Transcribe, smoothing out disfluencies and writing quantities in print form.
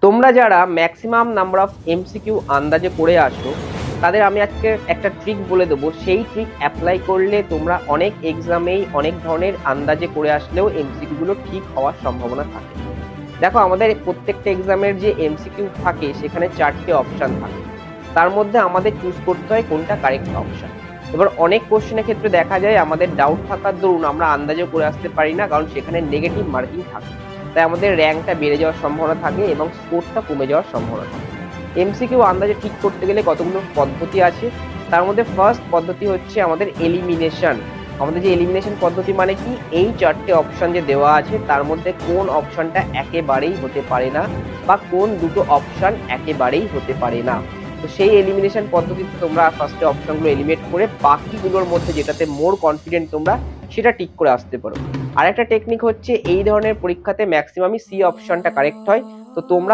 তোমরা যারা maximum number of MCQ আন্দাজে করে আসো, তাদের আমি আজকে একটা ট্রিক বলে দেবো। সেই ট্রিক অ্যাপ্লাই করলে তোমরা অনেক এক্সামেই অনেক ধরনের আন্দাজে করে আসলেও এমসিকিউ গুলো ঠিক হওয়ার সম্ভাবনা থাকে। দেখো, আমাদের প্রত্যেকটা এক্সামের যে এমসিকিউ থাকে সেখানে 4টে অপশন থাকে। তার মধ্যে আমাদের চুজ করতে হয় কোনটা কারেক্ট অপশন। এবার অনেক কোশ্চেনের ক্ষেত্রে দেখা যায় আমাদের ডাউট থাকার দরুন আমরা আন্দাজে করে আসতে পারি না, কারণ সেখানে নেগেটিভ মার্কিং থাকে। তাই আমাদের র্যাঙ্কটা বেড়ে যাওয়ার সম্ভাবনা থাকে এবং স্কোরটা কমে যাওয়ার সম্ভাবনা থাকে। এমসিকিউ আন্দাজে ঠিক করতে গেলে কতগুলো পদ্ধতি আছে। তার মধ্যে ফার্স্ট পদ্ধতি হচ্ছে আমাদের এলিমিনেশন। আমাদের যে এলিমিনেশন পদ্ধতি মানে কি, এই 4টে অপশন যে দেওয়া আছে তার মধ্যে কোন অপশনটা একেবারেই হতে পারে না বা কোন দুটো অপশন একেবারেই হতে পারে না। তো সেই এলিমিনেশন পদ্ধতিতে তোমরা ফার্স্টে অপশনগুলো এলিমিনেট করে বাকিগুলোর মধ্যে যেটাতে মোর কনফিডেন্ট তোমরা সেটা টিক করে আসতে পারো। আর একটা টেকনিক হচ্ছে, এই ধরনের পরীক্ষাতে ম্যাক্সিমামই সি অপশনটা কারেক্ট হয়। তো তোমরা